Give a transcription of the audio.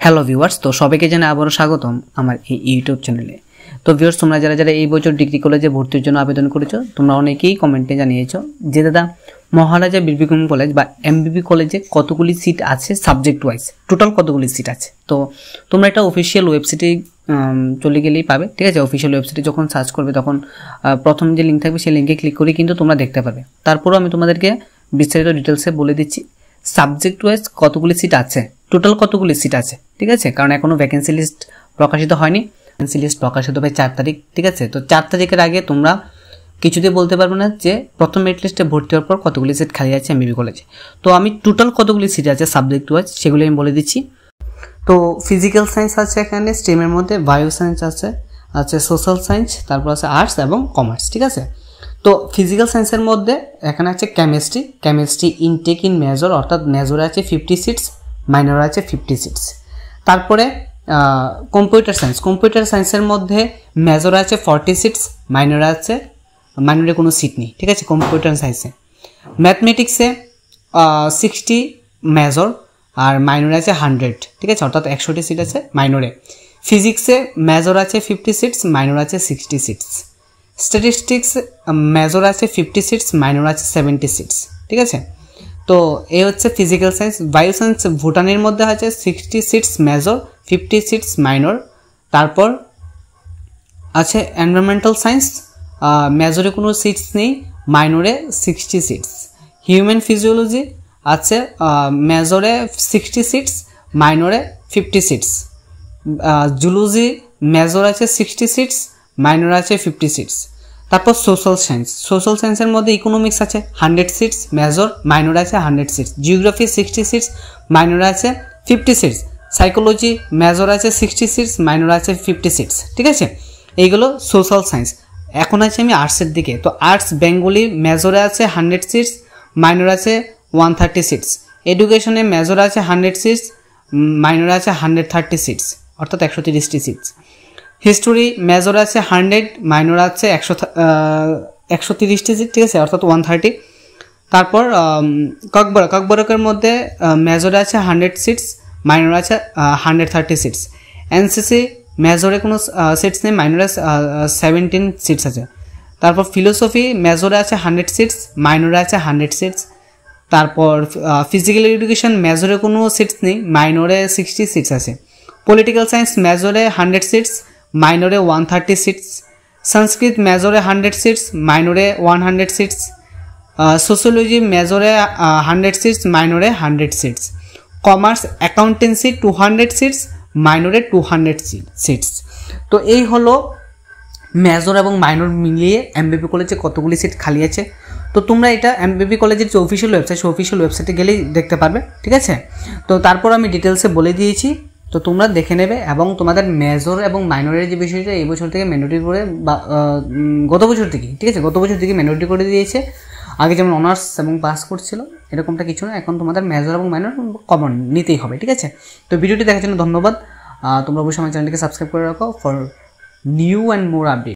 Hello viewers, তো সবাইকে জানাই আবারও স্বাগতম আমার এই ইউটিউব চ্যানেলে। তো ভিউয়ার্স, তোমরা যারা যারা এই বছর ডিগ্রি কলেজে ভর্তির জন্য আবেদন করেছো, তোমরা অনেকেই কমেন্টে জানিয়েছো যে দাদা মহারাজা বীর বিক্রম কলেজ বা এমবিবি কলেজে কতগুলি সিট আছে সাবজেক্ট ওয়াইজ, টোটাল কতগুলি সিট আছে। তো তোমরা এটা অফিসিয়াল ওয়েবসাইটে চলে গেলেই পাবে, ঠিক আছে। অফিসিয়াল ওয়েবসাইটে যখন সার্চ করবে তখন প্রথম যে লিঙ্ক থাকবে সেই লিঙ্কে ক্লিক করে কিন্তু তোমরা দেখতে পাবে। তারপরও আমি তোমাদেরকে বিস্তারিত ডিটেলসে বলে দিচ্ছি সাবজেক্ট ওয়াইজ কতগুলি সিট আছে, টোটাল কতগুলি সিট আছে, ঠিক আছে। কারণ এখনও ভ্যাকেন্সি লিস্ট প্রকাশিত হয়নি, ভ্যাকেন্সি লিস্ট প্রকাশিত হবে 4 তারিখ, ঠিক আছে। তো 4 তারিখের আগে তোমরা কিছুতেই বলতে পারবে না যে প্রথম মেরিট লিস্টে ভর্তি হওয়ার পর কতগুলি সিট খালি আছে এমবিবি কলেজে। তো আমি টোটাল কতগুলি সিট আছে সাবজেক্ট ওয়াইজ সেগুলি আমি বলে দিচ্ছি। তো ফিজিক্যাল সায়েন্স আছে, এখানে স্ট্রিমের মধ্যে বায়ো সায়েন্স আছে সোশ্যাল সায়েন্স, তারপর আছে আর্টস এবং কমার্স, ঠিক আছে। তো ফিজিক্যাল সায়েন্সের মধ্যে এখানে আছে কেমিস্ট্রি ইনটেক ইন মেজর, অর্থাৎ মেজরে আছে 50 সিটস, মাইনরে আছে 50 সিটস। তারপরে কম্পিউটার সায়েন্সের মধ্যে মেজরে আছে 40 সিটস, মাইনরে কোনো সিট নেই, ঠিক আছে কম্পিউটার সায়েন্সে। ম্যাথমেটিক্সে 60 মেজর আর মাইনরে আছে 100, ঠিক আছে, অর্থাৎ 100টি সিট আছে মাইনরে। ফিজিক্সে মেজর আছে 50 সিটস, মাইনর আছে 60 সিটস। স্ট্যাটিস্টিক্স মেজর আছে 50 সিটস, মাইনর আছে 70 সিটস, ঠিক আছে। তো এই হচ্ছে ফিজিক্যাল সায়েন্স। বায়ো সায়েন্স ভুটানের মধ্যে আছে 60 সিটস মেজর, 50 সিটস মাইনর। তারপর আছে এনভায়রনমেন্টাল সায়েন্স, মেজরে কোনো সিটস নেই, মাইনরে 60 সিটস। হিউম্যান ফিজিওলজি আছে মেজরে 60 সিটস, মাইনরে 50 সিটস। জুলজি মেজর আছে 60 সিটস, মাইনর আছে 50 সিটস। তারপর সোশ্যাল সায়েন্সের মধ্যে ইকোনমিক্স আছে 100 সিটস মেজর, মাইনর আছে 100 সিটস। জিওগ্রাফি 60 সিটস, মাইনর আছে 50 সিটস। সাইকোলজি মেজর আছে 60 সিটস, মাইনর আছে 50 সিটস, ঠিক আছে। এইগুলো সোশ্যাল সায়েন্স। এখন আছে আমি আর্টসের দিকে। তো আর্টস বেঙ্গলি মেজরে আছে 100 সিটস, মাইনর আছে 130 সিটস। এডুকেশনে মেজর আছে 100 সিটস, মাইনর আছে 130 সিটস, অর্থাৎ 130টি সিটস। হিস্টোরি মেজর আছে 100, মাইনর আছে 130টি সিট, ঠিক আছে, অর্থাৎ 130। তারপর ককবরকের মধ্যে মেজরে আছে 100 সিটস, মাইনর আছে 130 সিটস। এনসিসি মেজরে কোনো সিটস নেই, মাইনরে 17 সিটস আছে। তারপর ফিলোসফি মেজরে আছে 100 সিটস, মাইনরে আছে 100 সিটস। তারপর ফিজিক্যাল এডুকেশন মেজরে কোনো সিটস নেই, মাইনরে 60 সিটস আছে। পলিটিক্যাল সায়েন্স মেজরে 100 সিটস, মাইনরে 130 সিটস। সংস্কৃত মেজরে 100 সিটস, মাইনরে 100 সিটস। সোশ্যোলজি মেজরে 100 সিটস, মাইনরে 100 সিটস। কমার্স অ্যাকাউন্টেন্সি 200 সিটস, মাইনরে 200 সিটস। তো এই হলো মেজর এবং মাইনর মিলিয়ে এমবিবি কলেজে কতগুলি সিট খালি আছে। তো তোমরা এটা এমবিবি কলেজের যে অফিসিয়াল ওয়েবসাইট, সেই অফিসিয়াল ওয়েবসাইটে গেলেই দেখতে পারবে, ঠিক আছে। তো তারপর আমি ডিটেলসে বলে দিয়েছি, তো তোমরা দেখে নেবে। এবং তোমাদের মেজর এবং মাইনরের যে বিষয়টা এই বছর থেকে ম্যান্ডেটরি করে, বা গত বছর থেকে, ঠিক আছে, গত বছর থেকে ম্যান্ডেটরি করে দিয়েছে। আগে যেমন অনার্স এবং পাস করছিল এরকমটা কিছু না, এখন তোমাদের মেজর এবং মাইনর কমন নিতেই হবে, ঠিক আছে। তো ভিডিওটি দেখার জন্য ধন্যবাদ। তোমরা অবশ্যই আমার চ্যানেলটিকে সাবস্ক্রাইব করে রাখো for new and more update.